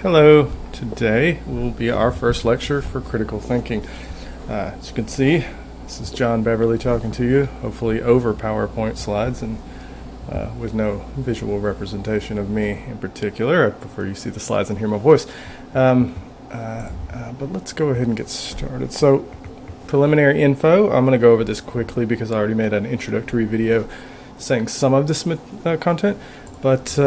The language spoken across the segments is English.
Hello. Today will be our first lecture for critical thinking. As you can see, this is John Beverly talking to you, hopefully over PowerPoint slides and with no visual representation of me in particular. I prefer you see the slides and hear my voice. But let's go ahead and get started. So, preliminary info, I'm going to go over this quickly because I already made an introductory video saying some of this content, but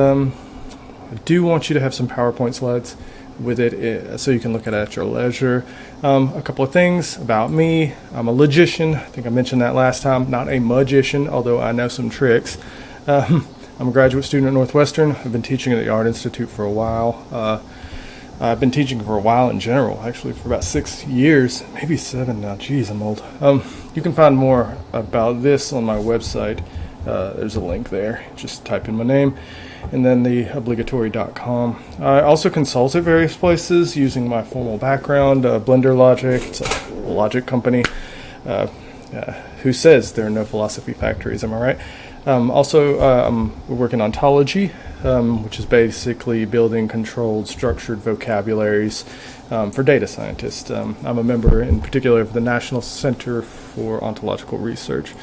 I do want you to have some PowerPoint slides with it so you can look at it at your leisure. A couple of things about me. I'm a logician. I think I mentioned that last time. Not a magician, although I know some tricks. I'm a graduate student at Northwestern. I've been teaching at the Art Institute for a while. I've been teaching for a while in general, actually for about 6 years, maybe 7 now. Geez, I'm old. You can find more about this on my website. There's a link there. Just type in my name and then the obligatory.com. I also consult at various places using my formal background. Blender Logic, it's a logic company. Who says there are no philosophy factories, am I right? We work in ontology, which is basically building controlled, structured vocabularies for data scientists. I'm a member in particular of the National Center for Ontological Research.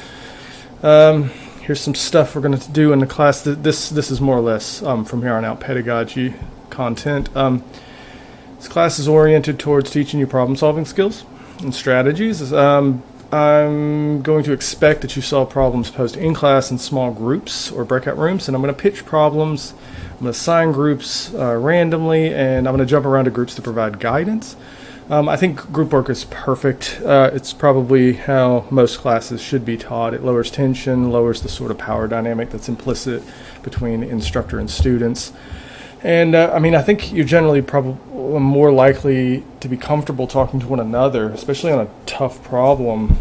Here's some stuff we're going to do in the class. This is more or less from here on out pedagogy content. This class is oriented towards teaching you problem-solving skills and strategies. I'm going to expect that you solve problems posed in class in small groups or breakout rooms, and I'm going to pitch problems. I'm going to assign groups randomly, and I'm going to jump around to groups to provide guidance. I think group work is perfect. It's probably how most classes should be taught. It lowers tension, lowers the sort of power dynamic that's implicit between instructor and students. And I think you're generally probably more likely to be comfortable talking to one another, especially on a tough problem,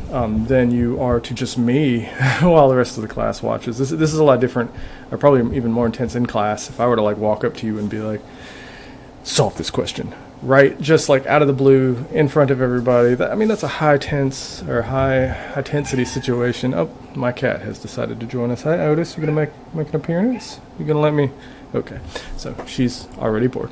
than you are to just me while the rest of the class watches. This is a lot different, or probably even more intense in class. If I were to walk up to you and be like, solve this question, right? Just out of the blue, in front of everybody. That's a high tensity situation. Oh, my cat has decided to join us. Hi, Otis. You gonna make an appearance? You gonna let me? Okay. So she's already bored.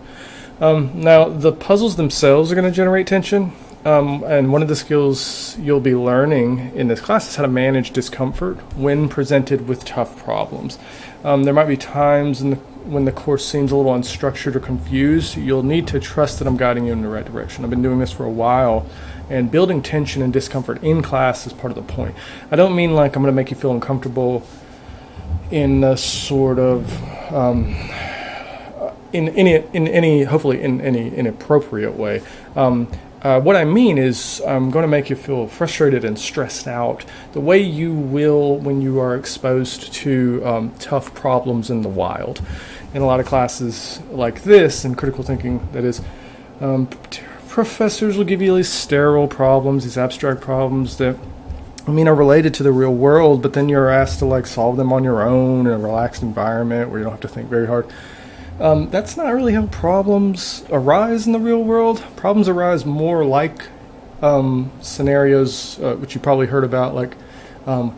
Now the puzzles themselves are gonna generate tension. And one of the skills you'll be learning in this class is how to manage discomfort when presented with tough problems. There might be times when the course seems a little unstructured or confused. You'll need to trust that I'm guiding you in the right direction. I've been doing this for a while, and building tension and discomfort in class is part of the point. I don't mean I'm going to make you feel uncomfortable in a sort of in any hopefully in any inappropriate way. What I mean is I'm going to make you feel frustrated and stressed out the way you will when you are exposed to tough problems in the wild. In a lot of classes like this, in critical thinking, that is, professors will give you these sterile problems, these abstract problems that are related to the real world, but then you're asked to solve them on your own in a relaxed environment where you don't have to think very hard. That's not really how problems arise in the real world. Problems arise more like scenarios which you probably heard about,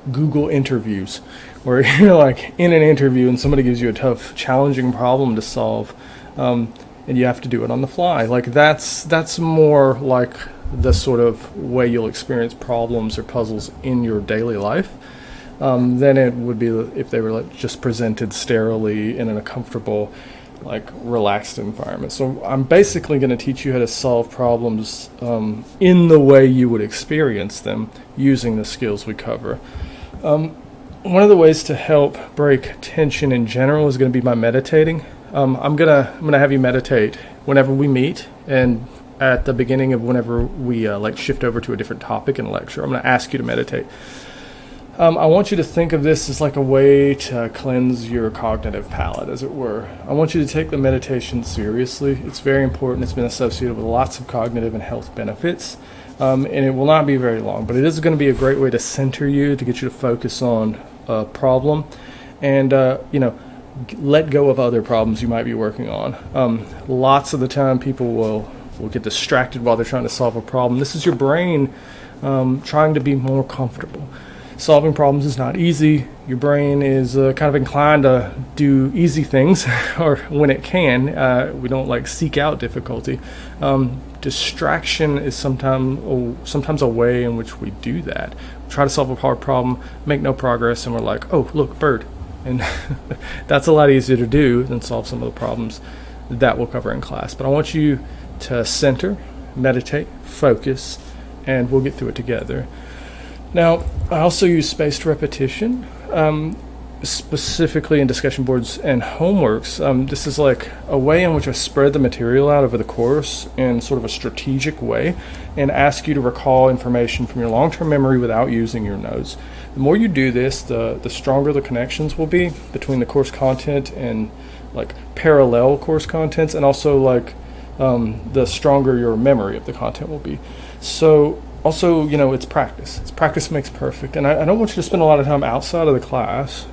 Google interviews, where you're in an interview and somebody gives you a tough, challenging problem to solve, and you have to do it on the fly. That's more like the sort of way you'll experience problems or puzzles in your daily life than it would be if they were just presented sterilely in a comfortable, relaxed environment. So I'm basically going to teach you how to solve problems in the way you would experience them using the skills we cover. One of the ways to help break tension in general is going to be by meditating. I'm gonna have you meditate whenever we meet, and at the beginning of whenever we shift over to a different topic in a lecture. I'm going to ask you to meditate. I want you to think of this as a way to cleanse your cognitive palate, as it were. I want you to take the meditation seriously. It's very important. It's been associated with lots of cognitive and health benefits, and it will not be very long, but it is going to be a great way to center you, to get you to focus on a problem, and let go of other problems you might be working on. Lots of the time people will get distracted while they're trying to solve a problem. This is your brain trying to be more comfortable. solving problems is not easy. Your brain is kind of inclined to do easy things, or when it can, we don't like seek out difficulty. Distraction is sometimes a way in which we do that. We try to solve a hard problem, make no progress, and we're like, oh, look, bird. And that's a lot easier to do than solve some of the problems that we'll cover in class. But I want you to center, meditate, focus, and we'll get through it together. Now, I also use spaced repetition, specifically in discussion boards and homeworks. This is like a way in which I spread the material out over the course in sort of a strategic way and ask you to recall information from your long-term memory without using your notes. The more you do this, the stronger the connections will be between the course content and like parallel course contents, and also like the stronger your memory of the content will be. So also, it's practice. Practice makes perfect. And I don't want you to spend a lot of time outside of the class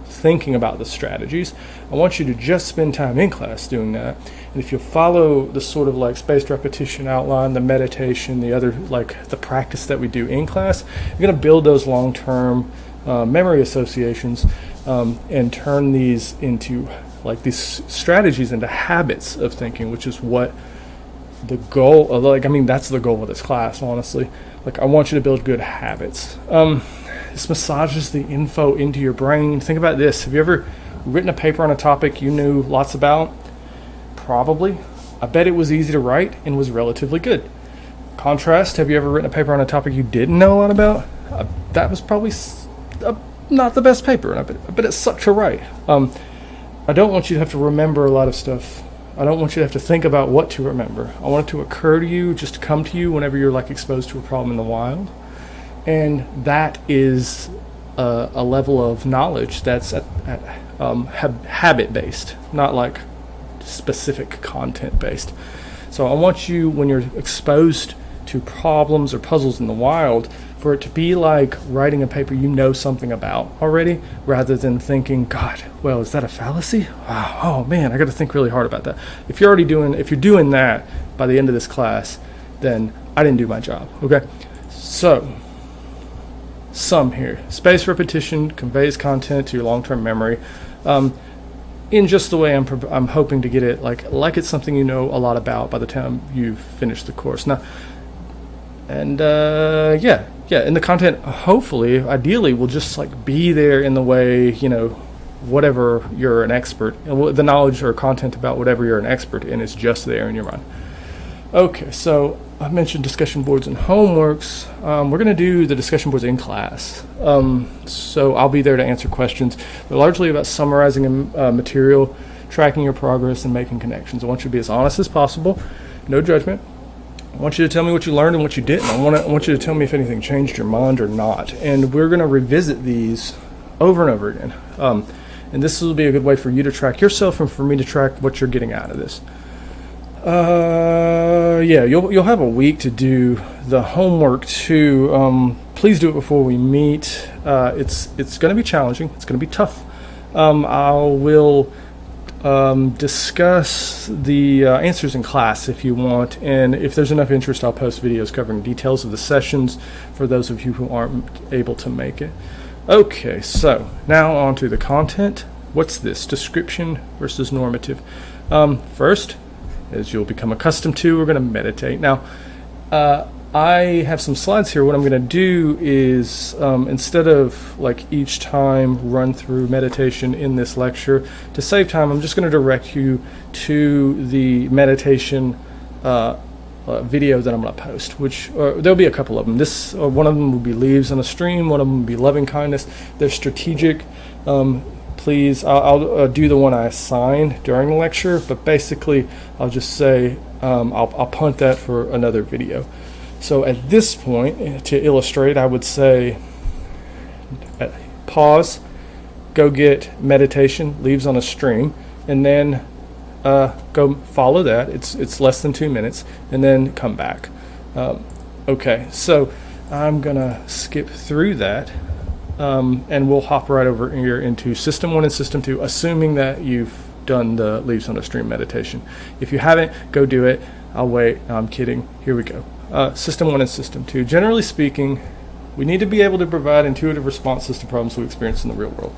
thinking about the strategies. I want you to just spend time in class doing that. And if you follow the sort of like spaced repetition outline, the meditation, the other like the practice that we do in class, you're going to build those long-term memory associations and turn these into like these strategies into habits of thinking, which is what the goal of, that's the goal of this class, honestly. Like, I want you to build good habits. This massages the info into your brain. Think about this. Have you ever written a paper on a topic you knew lots about? Probably. I bet it was easy to write and was relatively good. Contrast, have you ever written a paper on a topic you didn't know a lot about? That was probably not the best paper, and I bet it sucked to write. I don't want you to have to remember a lot of stuff. I don't want you to have to think about what to remember. I want it to occur to you, just to come to you whenever you're like exposed to a problem in the wild. And that is a level of knowledge that's habit-based, not like specific content-based. So I want you, when you're exposed to problems or puzzles in the wild, for it to be like writing a paper you know something about already, rather than thinking, God, well, is that a fallacy? Wow, oh man, I got to think really hard about that. If you're doing that by the end of this class, then I didn't do my job. Okay, so sum here: spaced repetition conveys content to your long-term memory, in just the way I'm hoping to get it, like it's something you know a lot about by the time you've finished the course. Now, and and the content, hopefully, ideally, will just like be there in the way, whatever you're an expert, the knowledge or content about whatever you're an expert in is just there in your mind. Okay, so I mentioned discussion boards and homeworks. We're going to do the discussion boards in class. So I'll be there to answer questions. They're largely about summarizing material, tracking your progress, and making connections. I want you to be as honest as possible, no judgment. I want you to tell me what you learned and what you didn't. I want you to tell me if anything changed your mind or not. And we're going to revisit these over and over again. And this will be a good way for you to track yourself and for me to track what you're getting out of this. You'll have a week to do the homework too. Please do it before we meet. It's going to be challenging. It's going to be tough. I will discuss the answers in class if you want, and if there's enough interest, I'll post videos covering details of the sessions for those of you who aren't able to make it. Okay, so now on to the content. What's this? Description versus normative. First, as you'll become accustomed to, we're going to meditate. Now, I have some slides here. What I'm going to do is, instead of like each time run through meditation in this lecture, to save time, I'm just going to direct you to the meditation video that I'm going to post, which there'll be a couple of them. One of them will be Leaves on a Stream, one of them will be Loving Kindness. They're strategic. Please, I'll do the one I assigned during the lecture, but basically I'll just say I'll punt that for another video. So at this point, to illustrate, I would say pause, go get meditation, Leaves on a Stream, and then go follow that. It's less than 2 minutes, and then come back. Okay, so I'm going to skip through that, and we'll hop right over here into System 1 and System 2, assuming that you've done the Leaves on a Stream meditation. If you haven't, go do it. I'll wait. No, I'm kidding. Here we go. System 1 and System 2. Generally speaking, We need to be able to provide intuitive responses to problems we experience in the real world.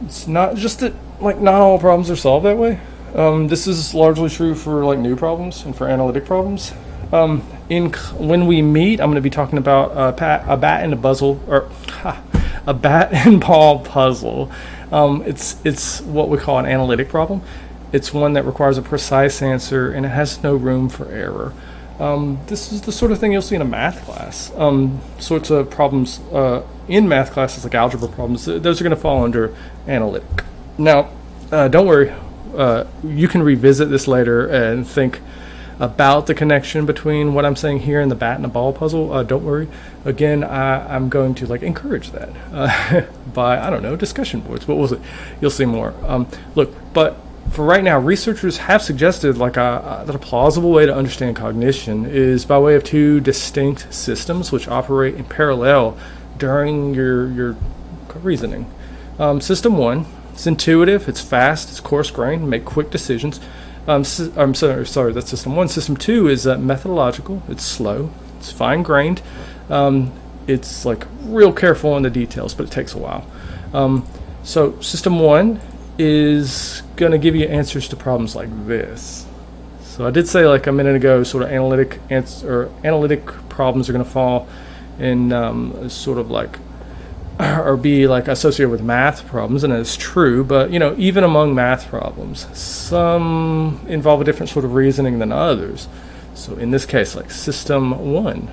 It's not just that, like, not all problems are solved that way. This is largely true for, like, new problems and for analytic problems. When we meet, I'm going to be talking about a bat and a puzzle, or a bat and ball puzzle. It's what we call an analytic problem. It's one that requires a precise answer, and it has no room for error. This is the sort of thing you'll see in a math class. Sorts of problems in math classes, like algebra problems, those are going to fall under analytic. Now, don't worry. You can revisit this later and think about the connection between what I'm saying here and the bat and the ball puzzle. Don't worry. Again, I'm going to encourage that by, I don't know, discussion boards. What was it? You'll see more. Look, but for right now, researchers have suggested that a plausible way to understand cognition is by way of two distinct systems which operate in parallel during your reasoning. System one, it's intuitive, it's fast, it's coarse-grained, make quick decisions. I'm sorry, that's system one. System two is methodological, it's slow, it's fine-grained, it's real careful in the details, but it takes a while. So system one is going to give you answers to problems like this. So I did say a minute ago, sort of analytic problems are going to fall in or be associated with math problems, and it's true. But even among math problems, some involve a different sort of reasoning than others. So in this case, system one,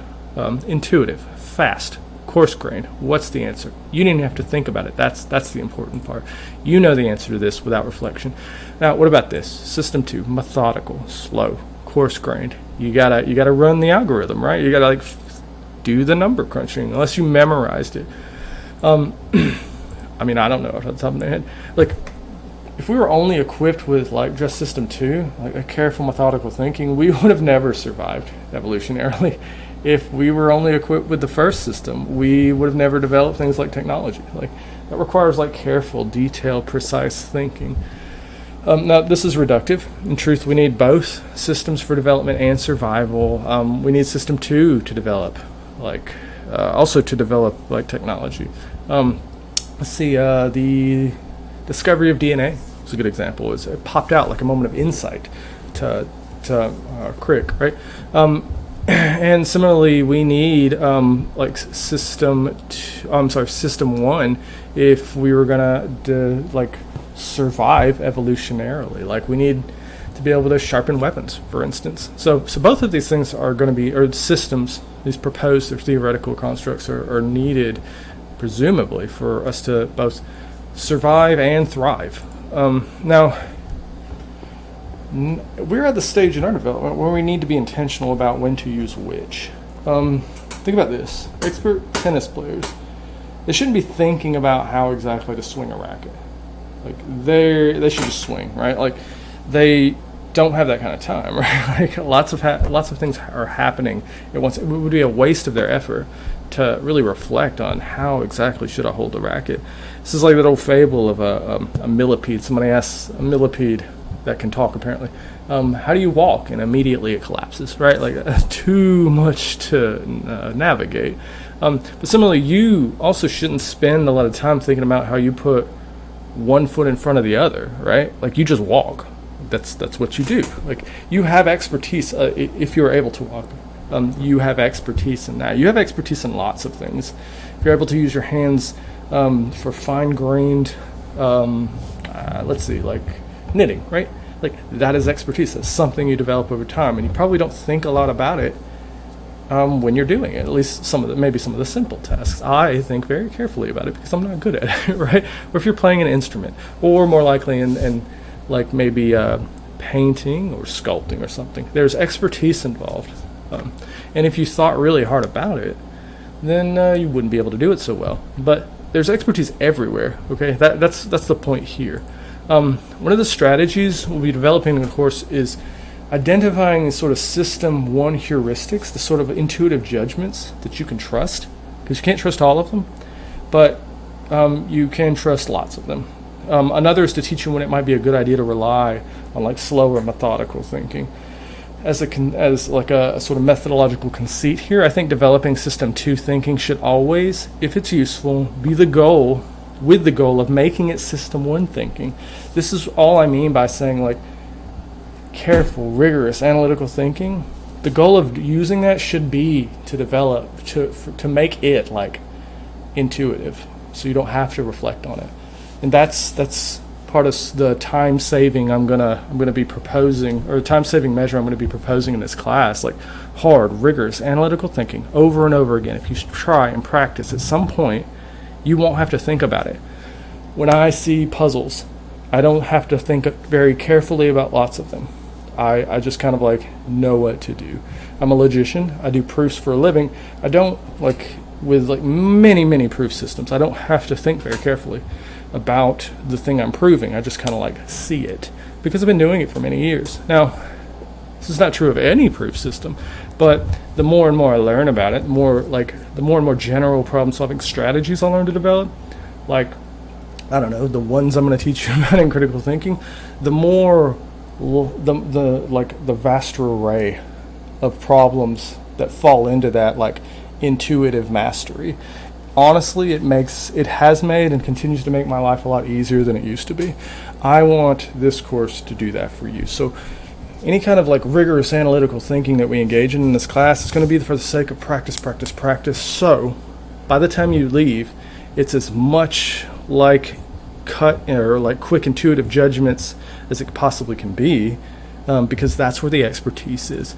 intuitive, fast, coarse-grained. What's the answer? You didn't have to think about it. That's the important part. You know the answer to this without reflection. Now, what about this? System two, methodical, slow, coarse-grained. You gotta run the algorithm, right? You gotta do the number crunching, unless you memorized it. I mean, I don't know off the top of my head. If we were only equipped with just system two, a careful, methodical thinking, we would have never survived evolutionarily. If we were only equipped with the first system, we would have never developed things like technology. That requires careful, detailed, precise thinking. Now, this is reductive. In truth, we need both systems for development and survival. We need system two to develop, also to develop technology. Let's see, the discovery of DNA is a good example. It popped out like a moment of insight to Crick, right? And similarly, we need system one if we were gonna survive evolutionarily. We need to be able to sharpen weapons, for instance. So both of these things are going to be, or systems, these proposed or theoretical constructs are needed, presumably, for us to both survive and thrive. Now, we're at the stage in our development where we need to be intentional about when to use which. Think about this. Expert tennis players, they shouldn't be thinking about how exactly to swing a racket. They should just swing, right? They don't have that kind of time, right? Lots of things are happening at once. It would be a waste of their effort to really reflect on how exactly should I hold the racket. This is like that old fable of a millipede. Somebody asks a millipede that can talk, apparently, how do you walk? And immediately it collapses, right? Too much to navigate. But similarly, you also shouldn't spend a lot of time thinking about how you put one foot in front of the other, right? You just walk. That's what you do. You have expertise if you're able to walk. You have expertise in that. You have expertise in lots of things. If you're able to use your hands for fine-grained, knitting, right? That is expertise. That's something you develop over time, and you probably don't think a lot about it when you're doing it. At least maybe some of the simple tasks. I think very carefully about it because I'm not good at it, right? Or if you're playing an instrument, or more likely in maybe painting or sculpting or something, there's expertise involved. And if you thought really hard about it, then you wouldn't be able to do it so well. But there's expertise everywhere. Okay, that's the point here. One of the strategies we'll be developing in the course is identifying sort of system one heuristics, the sort of intuitive judgments that you can trust, because you can't trust all of them, but you can trust lots of them. Another is to teach you when it might be a good idea to rely on slower methodical thinking. as like a sort of methodological conceit here, I think developing system 2 thinking should always, if it's useful, be the goal, with the goal of making it system 1 thinking. This is all I mean by saying like careful, rigorous, analytical thinking. The goal of using that should be to develop, to make it like intuitive, so you don't have to reflect on it. And that's part of the time saving I'm gonna be proposing, or time saving measure I'm gonna be proposing in this class. Like hard, rigorous, analytical thinking over and over again. If you try and practice, at some point you won't have to think about it. When I see puzzles, I don't have to think very carefully about lots of them. I just kind of like know what to do. I'm a logician. I do proofs for a living. I don't like with like many proof systems. I don't have to think very carefully about the thing I'm proving. I just kind of like see it because I've been doing it for many years. Now, this is not true of any proof system, but the more and more I learn about it, the more and more general problem-solving strategies I learn to develop, like, I don't know, the ones I'm going to teach you about in critical thinking, the more the vaster array of problems that fall into that like intuitive mastery. Honestly, it has made and continues to make my life a lot easier than it used to be. I want this course to do that for you. So any kind of like rigorous analytical thinking that we engage in this class is going to be for the sake of practice. So by the time you leave, it's as much like quick intuitive judgments as it possibly can be, because that's where the expertise is.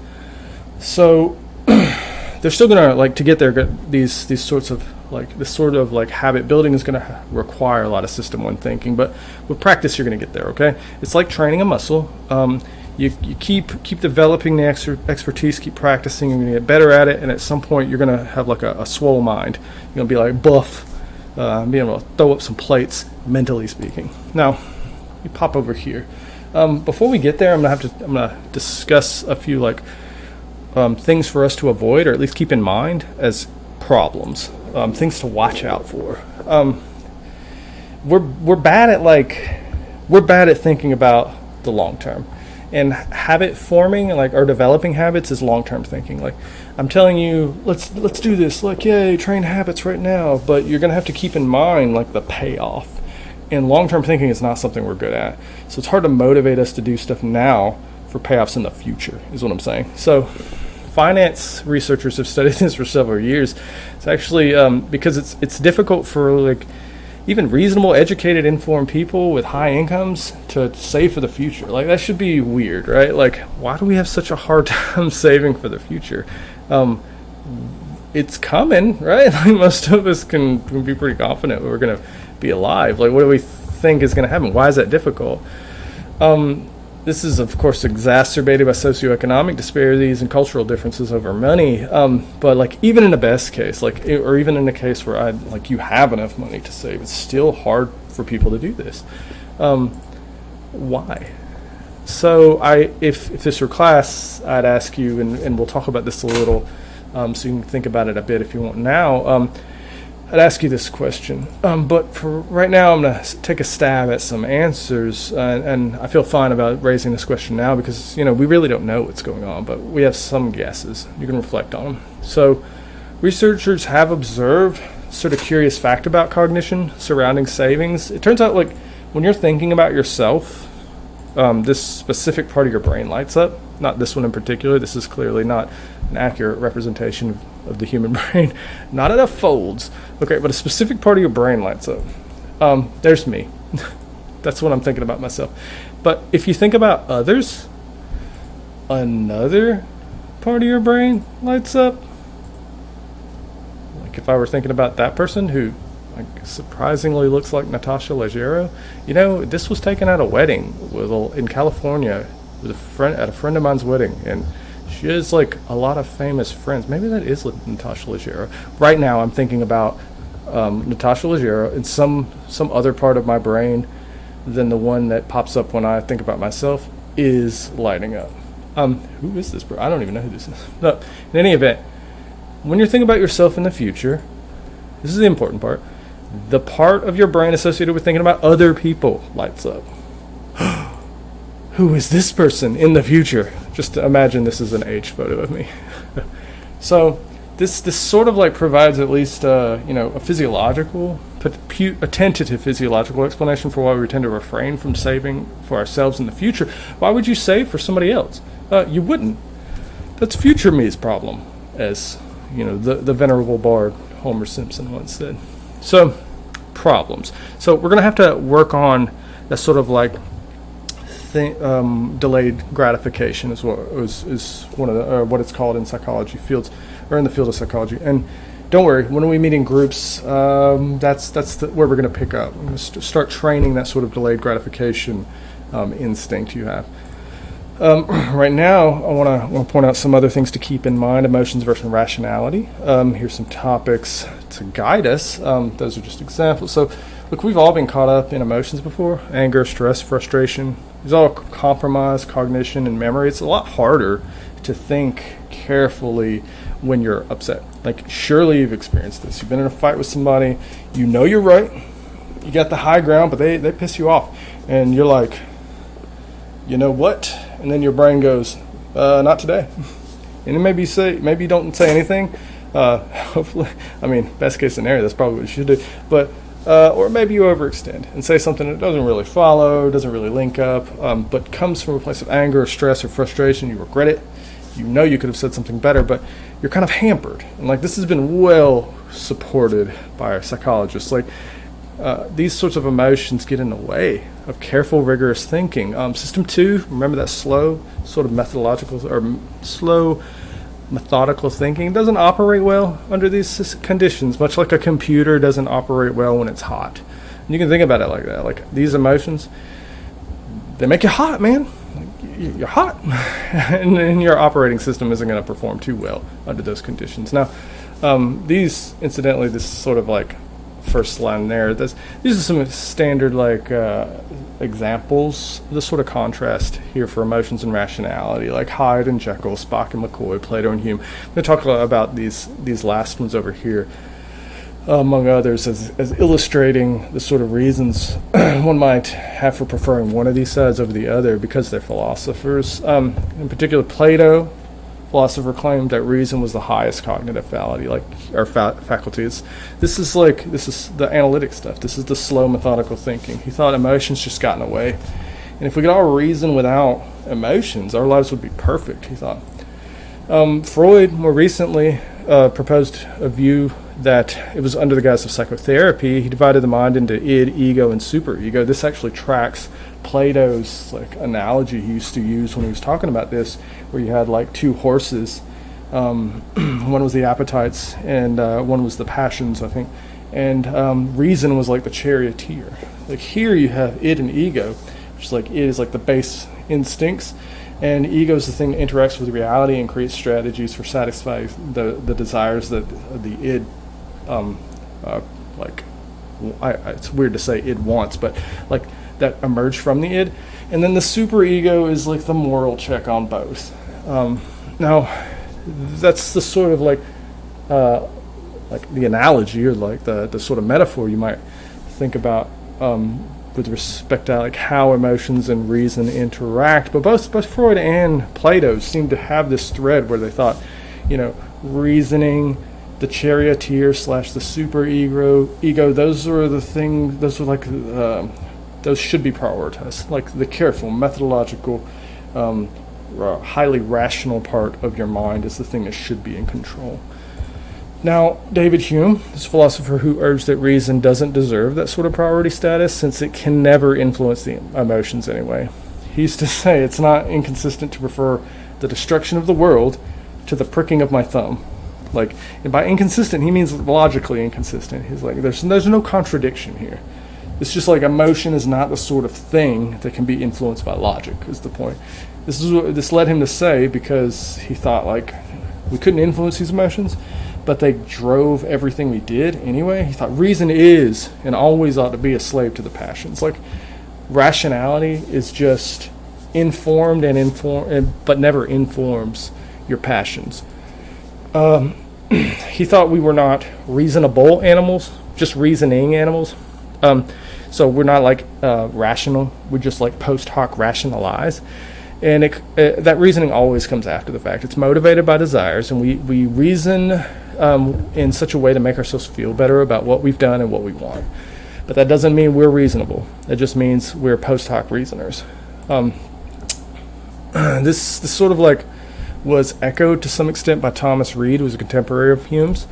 So they're still gonna like to get there. These sorts of like this sort of like habit building is gonna require a lot of system 1 thinking, but with practice you're gonna get there. Okay, it's like training a muscle. You keep developing the expertise, keep practicing, you're gonna get better at it, and at some point you're gonna have like a swole mind. You're gonna be like buff, being able to throw up some plates, mentally speaking. Now, you pop over here. Before we get there, I'm gonna discuss a few like things for us to avoid, or at least keep in mind as problems, things to watch out for. We're bad at thinking about the long term, and habit forming or developing habits is long term thinking. Like I'm telling you, let's do this. Like yay, train habits right now, but you're gonna have to keep in mind like the payoff. And long-term thinking is not something we're good at. So it's hard to motivate us to do stuff now for payoffs in the future, is what I'm saying. So finance researchers have studied this for several years. It's actually because it's difficult for like even reasonable, educated, informed people with high incomes to save for the future. Like that should be weird, right? Like why do we have such a hard time saving for the future? It's coming, right? Like most of us can be pretty confident we're going to be alive. Like what do we think is going to happen? Why is that difficult? This is of course exacerbated by socioeconomic disparities and cultural differences over money, but like even in the best case, or even in a case where you have enough money to save, it's still hard for people to do this. Why? So if this were class, I'd ask you, and we'll talk about this a little, so you can think about it a bit if you want now. I'd ask you this question, but for right now, I'm going to take a stab at some answers, and I feel fine about raising this question now because, we really don't know what's going on, but we have some guesses. You can reflect on them. So researchers have observed sort of curious fact about cognition surrounding savings. It turns out, when you're thinking about yourself, this specific part of your brain lights up. Not this one in particular. This is clearly not an accurate representation of the human brain. Not enough folds. Okay, but a specific part of your brain lights up. There's me. That's what I'm thinking about myself. But if you think about others, another part of your brain lights up. Like if I were thinking about that person who surprisingly looks like Natasha Leggero. This was taken at a wedding in California with at a friend of mine's wedding, and she has a lot of famous friends. Maybe that is Natasha Leggero. Right now, I'm thinking about Natasha Leggero in some other part of my brain than the one that pops up when I think about myself is lighting up. Who is this bro? I don't even know who this is. No, in any event, when you're thinking about yourself in the future, this is the important part. The part of your brain associated with thinking about other people lights up. Who is this person in the future? Just imagine this is an age photo of me. So this sort of like provides at least a physiological, a tentative physiological explanation for why we tend to refrain from saving for ourselves in the future. Why would you save for somebody else? You wouldn't. That's future me's problem, as the venerable bard Homer Simpson once said. So problems. So we're going to have to work on that sort of like delayed gratification is one of the what it's called in psychology fields, or in the field of psychology. And don't worry, when we meet in groups, that's where we're going to pick up. We're going to start training that sort of delayed gratification instinct you have. Right now, I want to point out some other things to keep in mind: emotions versus rationality. Here's some topics to guide us. Those are just examples. So, look, we've all been caught up in emotions before: anger, stress, frustration. It's all compromise, cognition, and memory. It's a lot harder to think carefully when you're upset. Like, surely you've experienced this. You've been in a fight with somebody. You know you're right. You got the high ground, but they piss you off, and you're like, you know what? And then your brain goes, not today. And then maybe you don't say anything. Hopefully, best case scenario, that's probably what you should do. But or maybe you overextend and say something that doesn't really follow, doesn't really link up, but comes from a place of anger or stress or frustration. You regret it. You know you could have said something better, but you're kind of hampered. And like, this has been well supported by our psychologists. Like, these sorts of emotions get in the way of careful, rigorous thinking. System 2, remember that slow methodical thinking doesn't operate well under these conditions, much like a computer doesn't operate well when it's hot. And you can think about it like that. Like, these emotions, they make you hot, man. You're hot. and your operating system isn't going to perform too well under those conditions. Now, this sort of like first line there, these are some standard examples, the sort of contrast here for emotions and rationality, like Hyde and Jekyll, Spock and McCoy, Plato and Hume. I'm going to talk about these last ones over here, among others, as illustrating the sort of reasons one might have for preferring one of these sides over the other because they're philosophers. In particular, Plato, philosopher, claimed that reason was the highest cognitive faculty, faculties. This is the analytic stuff. This is the slow, methodical thinking. He thought emotions just got in the way, and if we could all reason without emotions, our lives would be perfect, he thought. Freud more recently proposed a view that it was under the guise of psychotherapy. He divided the mind into id, ego, and superego. This actually tracks Plato's analogy he used to use when he was talking about this, where you had like two horses. One was the appetites, and one was the passions, I think. And reason was like the charioteer. Like, here you have id and ego, which is like id is like the base instincts, and ego is the thing that interacts with reality and creates strategies for satisfying the desires that the id it's weird to say id wants, but like that emerge from the id. And then the superego is like the moral check on both. Now, that's the sort of like the analogy, or like the sort of metaphor you might think about with respect to like how emotions and reason interact. But both Freud and Plato seem to have this thread where they thought, reasoning, the charioteer / the superego, those are the things. Those are like those should be prioritized. Like, the careful, methodological, highly rational part of your mind is the thing that should be in control. Now, David Hume, this philosopher who urged that reason doesn't deserve that sort of priority status, since it can never influence the emotions anyway. He used to say it's not inconsistent to prefer the destruction of the world to the pricking of my thumb. Like, and by inconsistent, he means logically inconsistent. He's like, there's no contradiction here. It's just like emotion is not the sort of thing that can be influenced by logic, is the point. This is what this led him to say, because he thought, like, we couldn't influence these emotions, but they drove everything we did anyway. He thought reason is and always ought to be a slave to the passions. Like, rationality is just informed but never informs your passions. He thought we were not reasonable animals, just reasoning animals. So we're not like rational. We just like post hoc rationalize. And that reasoning always comes after the fact. It's motivated by desires, and we reason in such a way to make ourselves feel better about what we've done and what we want. But that doesn't mean we're reasonable. That just means we're post hoc reasoners. This sort of like was echoed to some extent by Thomas Reid, who was a contemporary of Hume's,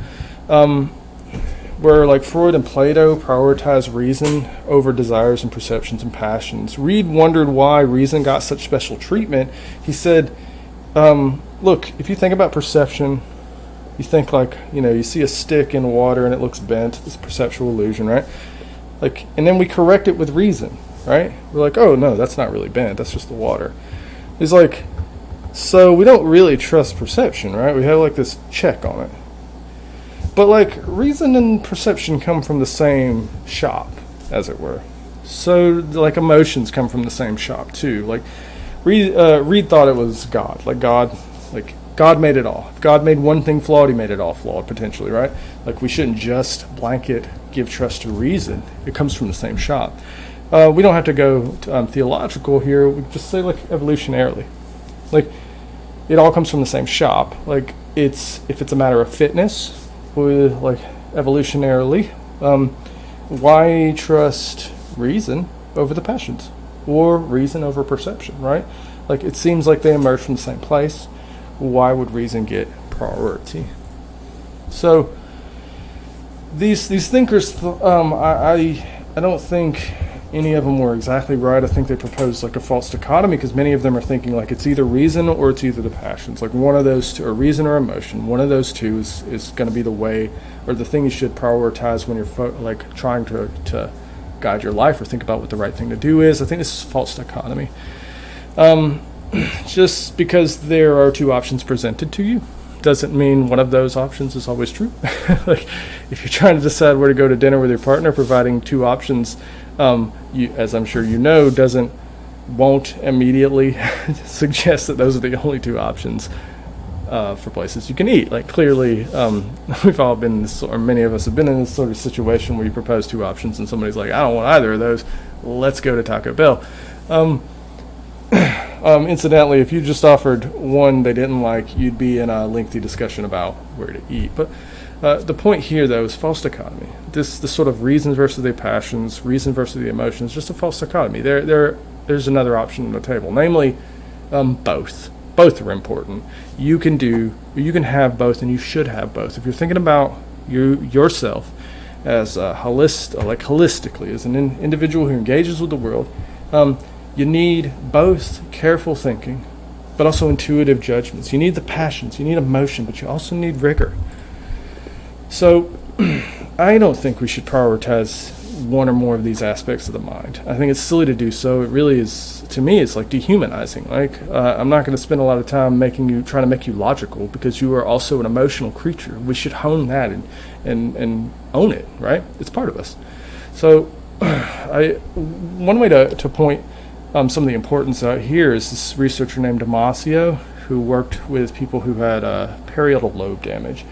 where like Freud and Plato prioritized reason over desires and perceptions and passions. Reid wondered why reason got such special treatment. He said, look, if you think about perception, you think like, you see a stick in water and it looks bent, this perceptual illusion, right? Like, and then we correct it with reason, right? We're like, oh no, that's not really bent, that's just the water. He's like, so we don't really trust perception, right? We have like this check on it. But like reason and perception come from the same shop, as it were. So like emotions come from the same shop too. Like Reid thought it was God. Like God made it all. If God made one thing flawed, he made it all flawed potentially, right? Like we shouldn't just blanket give trust to reason. It comes from the same shop. We don't have to go theological here. We just say like evolutionarily. Like it all comes from the same shop. Like if it's a matter of fitness, with like evolutionarily, why trust reason over the passions or reason over perception, right? Like it seems like they emerge from the same place. Why would reason get priority? So these thinkers, I don't think any of them were exactly right. I think they proposed like a false dichotomy because many of them are thinking like it's either reason or it's either the passions. Like one of those two, or reason or emotion. One of those two is going to be the way or the thing you should prioritize when you're like trying to guide your life or think about what the right thing to do is. I think this is false dichotomy. Just because there are two options presented to you doesn't mean one of those options is always true. Like if you're trying to decide where to go to dinner with your partner, providing two options, as I'm sure you know, won't immediately suggest that those are the only two options for places you can eat. Like clearly, we've all been in this, or many of us have been in this sort of situation where you propose two options and somebody's like, I don't want either of those. Let's go to Taco Bell. Incidentally, if you just offered one they didn't like, you'd be in a lengthy discussion about where to eat. But the point here, though, is false dichotomy. This sort of reason versus the passions, reason versus the emotions, just a false dichotomy. There's another option on the table, namely both. Both are important. You can have both, and you should have both. If you're thinking about yourself as holistically, as an individual who engages with the world, you need both careful thinking, but also intuitive judgments. You need the passions, you need emotion, but you also need rigor. So I don't think we should prioritize one or more of these aspects of the mind. I think it's silly to do so. It really is, to me, it's like dehumanizing. Like I'm not going to spend a lot of time trying to make you logical, because you are also an emotional creature. We should hone that and own it, right? It's part of us. So one way to point some of the importance out here is this researcher named Damasio, who worked with people who had parietal lobe damage.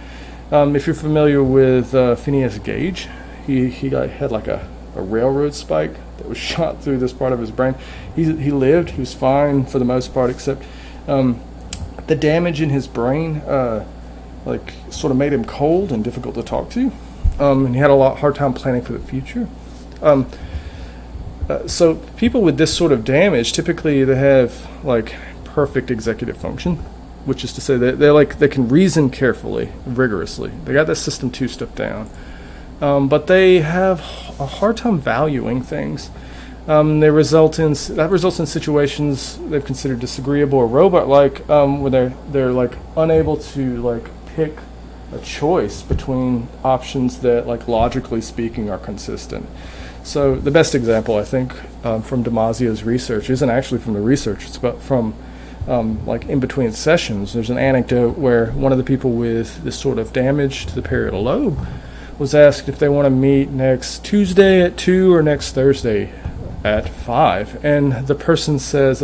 If you're familiar with Phineas Gage, he had like a railroad spike that was shot through this part of his brain. He lived. He was fine for the most part, except the damage in his brain sort of made him cold and difficult to talk to, and he had a hard time planning for the future. So people with this sort of damage, typically they have like perfect executive function, which is to say that they can reason carefully, rigorously. They got that system 2 stuff down, but they have a hard time valuing things. That results in situations they've considered disagreeable or robot-like, where they're like unable to like pick a choice between options that, like logically speaking, are consistent. So the best example, I think, from Damasio's research isn't actually from the research. It's from like in between sessions. There's an anecdote where one of the people with this sort of damage to the parietal lobe was asked if they want to meet next Tuesday at 2 or next Thursday at 5, and the person says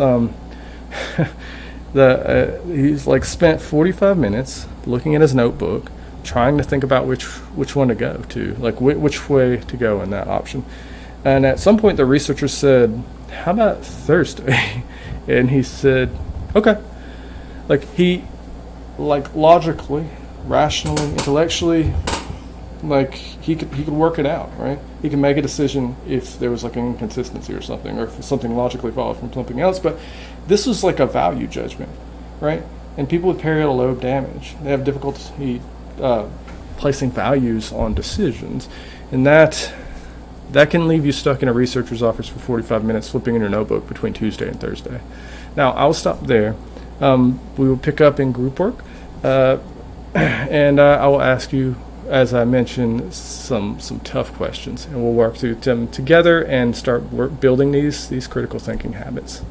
he's like spent 45 minutes looking at his notebook, trying to think about which one to go to, like which way to go in that option. And at some point the researcher said, how about Thursday? And he said, okay. Like like logically, rationally, intellectually, like he could work it out, right? He can make a decision if there was like an inconsistency or something, or if something logically followed from something else. But this was like a value judgment, right? And people with parietal lobe damage, they have difficulty placing values on decisions, and that can leave you stuck in a researcher's office for 45 minutes flipping in your notebook between Tuesday and Thursday. Now, I'll stop there. We will pick up in group work, and I will ask you, as I mentioned, some tough questions, and we'll work through them together and start building these critical thinking habits.